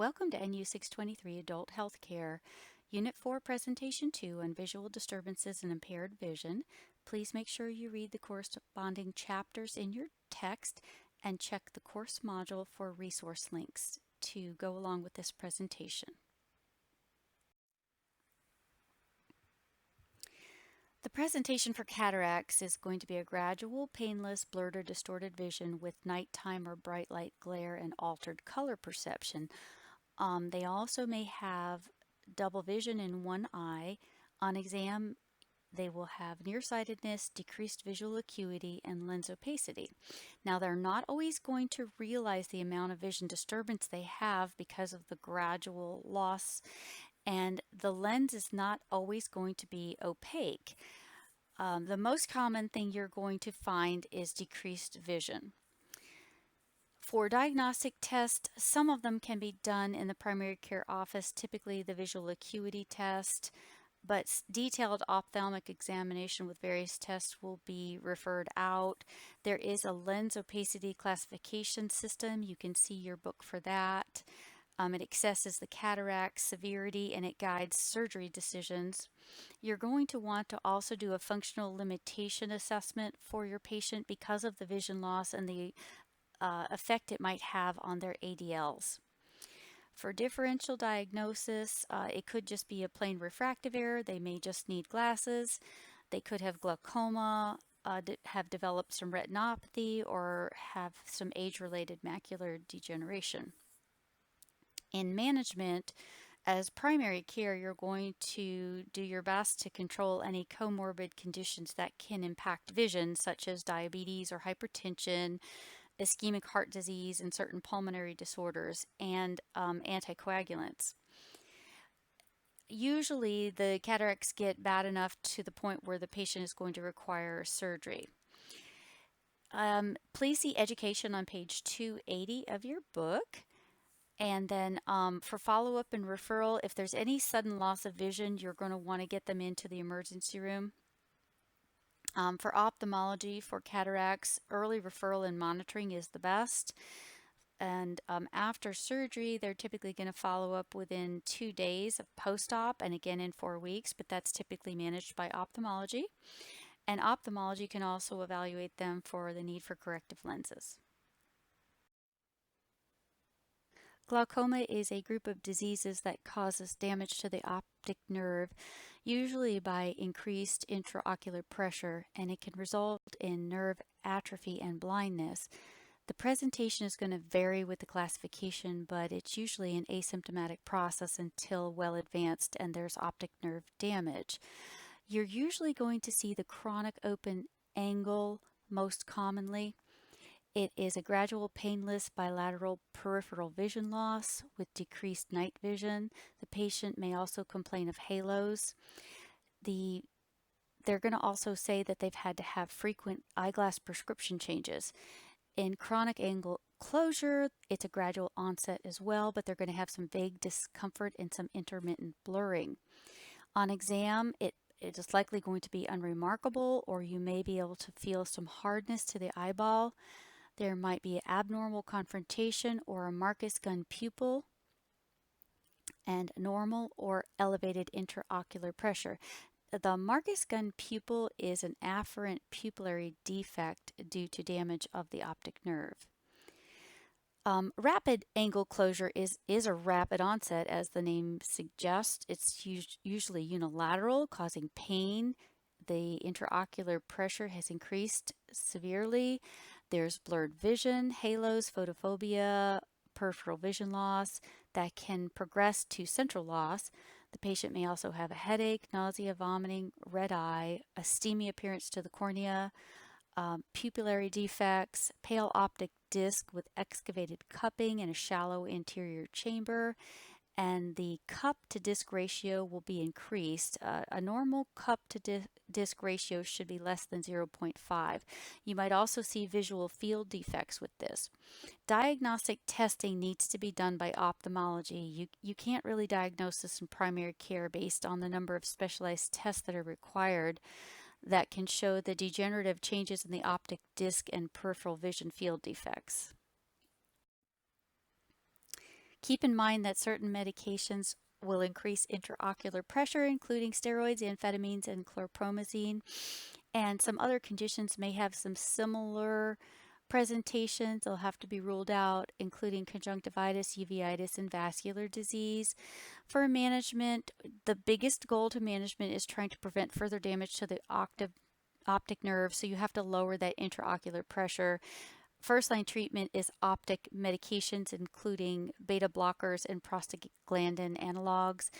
Welcome to NU 623 Adult Healthcare, Unit 4, Presentation 2 on Visual Disturbances and Impaired Vision. Please make sure you read the corresponding chapters in your text and check the course module for resource links to go along with this presentation. The presentation for cataracts is going to be a gradual, painless, blurred or distorted vision with nighttime or bright light glare and altered color perception. They also may have double vision in one eye. On exam, they will have nearsightedness, decreased visual acuity, and lens opacity. Now, they're not always going to realize the amount of vision disturbance they have because of the gradual loss, and the lens is not always going to be opaque. The most common thing you're going to find is decreased vision. For diagnostic tests, some of them can be done in the primary care office, typically the visual acuity test, but detailed ophthalmic examination with various tests will be referred out. There is a lens opacity classification system. You can see your book for that. It assesses the cataract severity and it guides surgery decisions. You're going to want to also do a functional limitation assessment for your patient because of the vision loss and the effect it might have on their ADLs. For differential diagnosis, it could just be a plain refractive error. They may just need glasses. They could have glaucoma, have developed some retinopathy, or have some age-related macular degeneration. In management, as primary care, you're going to do your best to control any comorbid conditions that can impact vision, such as diabetes or hypertension, ischemic heart disease, and certain pulmonary disorders, and anticoagulants. Usually the cataracts get bad enough to the point where the patient is going to require surgery. Please see education on page 280 of your book. And then for follow-up and referral, if there's any sudden loss of vision, you're going to want to get them into the emergency room. For ophthalmology, for cataracts, early referral and monitoring is the best. And after surgery, they're typically going to follow up within 2 days of post-op and again in 4 weeks, but that's typically managed by ophthalmology. And ophthalmology can also evaluate them for the need for corrective lenses. Glaucoma is a group of diseases that causes damage to the optic nerve, usually by increased intraocular pressure, and it can result in nerve atrophy and blindness. The presentation is going to vary with the classification, but it's usually an asymptomatic process until well advanced and there's optic nerve damage. You're usually going to see the chronic open angle most commonly. It is a gradual, painless, bilateral peripheral vision loss with decreased night vision. The patient may also complain of halos. They're going to also say that they've had to have frequent eyeglass prescription changes. In chronic angle closure, it's a gradual onset as well, but they're going to have some vague discomfort and some intermittent blurring. On exam, it is likely going to be unremarkable, or you may be able to feel some hardness to the eyeball. There might be abnormal confrontation or a Marcus gun pupil and normal or elevated intraocular pressure. The Marcus gun pupil is an afferent pupillary defect due to damage of the optic nerve. Rapid angle closure is a rapid onset, as the name suggests. It's usually unilateral, causing pain. The intraocular pressure has increased severely. There's blurred vision, halos, photophobia, peripheral vision loss that can progress to central loss. The patient may also have a headache, nausea, vomiting, red eye, a steamy appearance to the cornea, pupillary defects, pale optic disc with excavated cupping and a shallow anterior chamber, and the cup to disc ratio will be increased. A normal cup to disc ratio should be less than 0.5. You might also see visual field defects with this. Diagnostic testing needs to be done by ophthalmology. You can't really diagnose this in primary care based on the number of specialized tests that are required that can show the degenerative changes in the optic disc and peripheral vision field defects. Keep in mind that certain medications will increase intraocular pressure, including steroids, amphetamines, and chlorpromazine. And some other conditions may have some similar presentations. They'll have to be ruled out, including conjunctivitis, uveitis, and vascular disease. For management, the biggest goal to management is trying to prevent further damage to the optic nerve, so you have to lower that intraocular pressure. First-line treatment is optic medications, including beta blockers and prostaglandin analogs.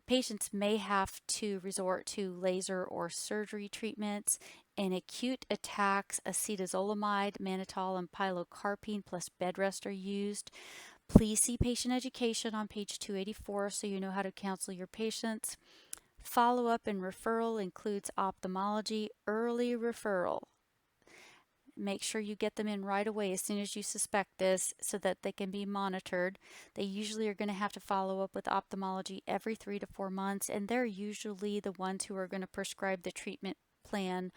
Patients may have to resort to laser or surgery treatments. In acute attacks, acetazolamide, mannitol, and pilocarpine plus bed rest are used. Please see patient education on page 284 so you know how to counsel your patients. Follow-up and referral includes ophthalmology early referral. Make sure you get them in right away as soon as you suspect this so that they can be monitored. They usually are going to have to follow up with ophthalmology every 3 to 4 months, and they're usually the ones who are going to prescribe the treatment plan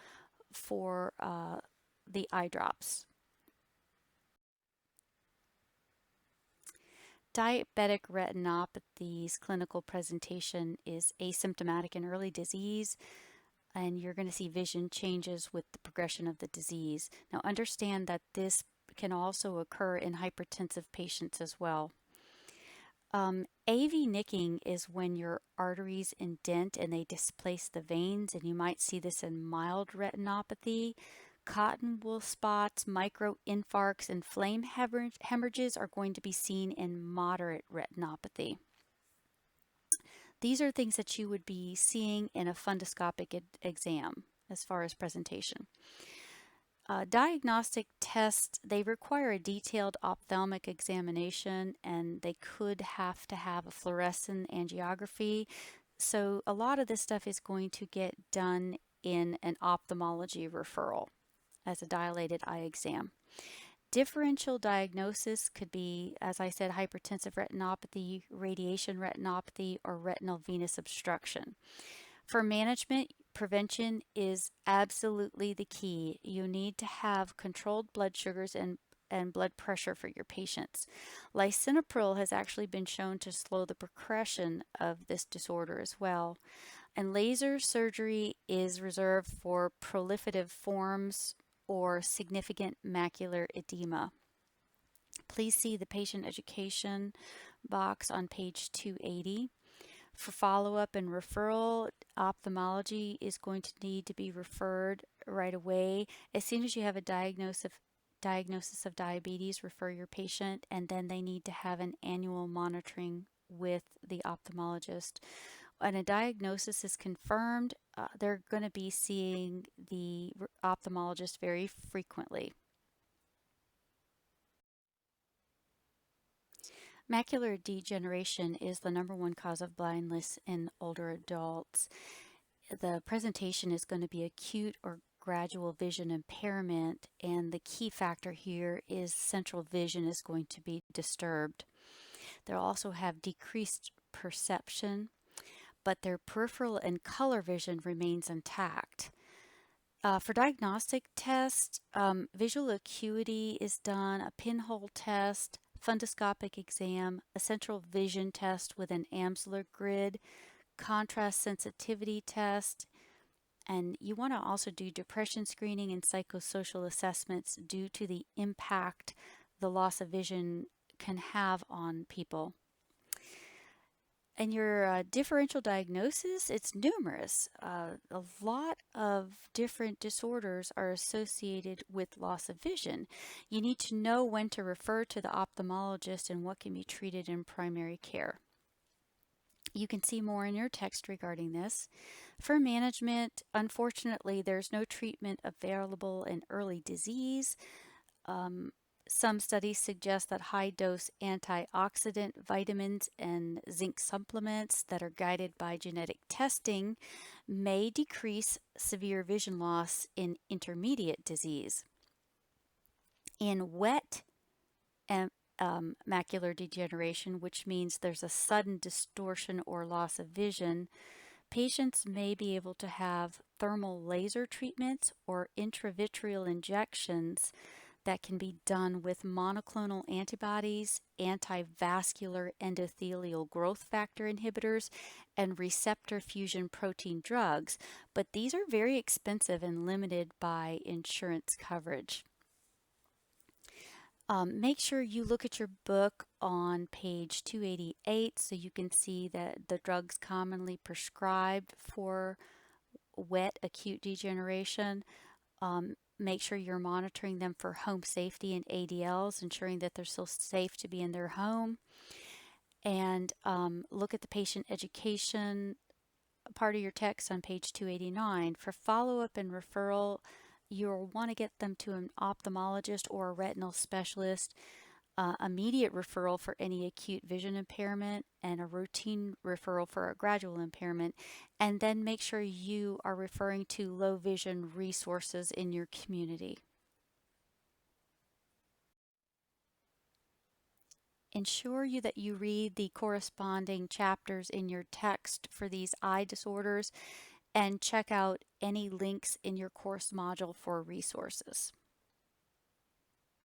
for the eye drops. Diabetic retinopathy's clinical presentation is asymptomatic and early disease, and you're going to see vision changes with the progression of the disease. Now understand that this can also occur in hypertensive patients as well. AV nicking is when your arteries indent and they displace the veins, and you might see this in mild retinopathy. Cotton wool spots, microinfarcts, and flame hemorrhages are going to be seen in moderate retinopathy. These are things that you would be seeing in a fundoscopic exam as far as presentation. Diagnostic tests, they require a detailed ophthalmic examination, and they could have to have a fluorescent angiography. So a lot of this stuff is going to get done in an ophthalmology referral as a dilated eye exam. Differential diagnosis could be, as I said, hypertensive retinopathy, radiation retinopathy, or retinal venous obstruction. For management, prevention is absolutely the key. You need to have controlled blood sugars and blood pressure for your patients. Lisinopril has actually been shown to slow the progression of this disorder as well. And laser surgery is reserved for proliferative forms or significant macular edema. Please see the patient education box on page 280. For follow-up and referral, ophthalmology is going to need to be referred right away. As soon as you have a diagnosis of diabetes, refer your patient, and then they need to have an annual monitoring with the ophthalmologist. When a diagnosis is confirmed, they're going to be seeing the ophthalmologist very frequently. Macular degeneration is the #1 cause of blindness in older adults. The presentation is going to be acute or gradual vision impairment, and the key factor here is central vision is going to be disturbed. They'll also have decreased perception, but their peripheral and color vision remains intact. For diagnostic tests, visual acuity is done, a pinhole test, fundoscopic exam, a central vision test with an Amsler grid, contrast sensitivity test, and you want to also do depression screening and psychosocial assessments due to the impact the loss of vision can have on people. And your differential diagnosis, it's numerous. A lot of different disorders are associated with loss of vision. You need to know when to refer to the ophthalmologist and what can be treated in primary care. You can see more in your text regarding this. For management, unfortunately, there's no treatment available in early disease. Some studies suggest that high-dose antioxidant vitamins and zinc supplements that are guided by genetic testing may decrease severe vision loss in intermediate disease. In wet macular degeneration, which means there's a sudden distortion or loss of vision, patients may be able to have thermal laser treatments or intravitreal injections that can be done with monoclonal antibodies, anti-vascular endothelial growth factor inhibitors, and receptor fusion protein drugs, but these are very expensive and limited by insurance coverage. Make sure you look at your book on page 288 so you can see that the drugs commonly prescribed for wet acute degeneration. Make sure you're monitoring them for home safety and ADLs, ensuring that they're still safe to be in their home. And look at the patient education part of your text on page 289. For follow-up and referral, you'll want to get them to an ophthalmologist or a retinal specialist, immediate referral for any acute vision impairment, and a routine referral for a gradual impairment. And then make sure you are referring to low vision resources in your community. Ensure that you read the corresponding chapters in your text for these eye disorders and check out any links in your course module for resources.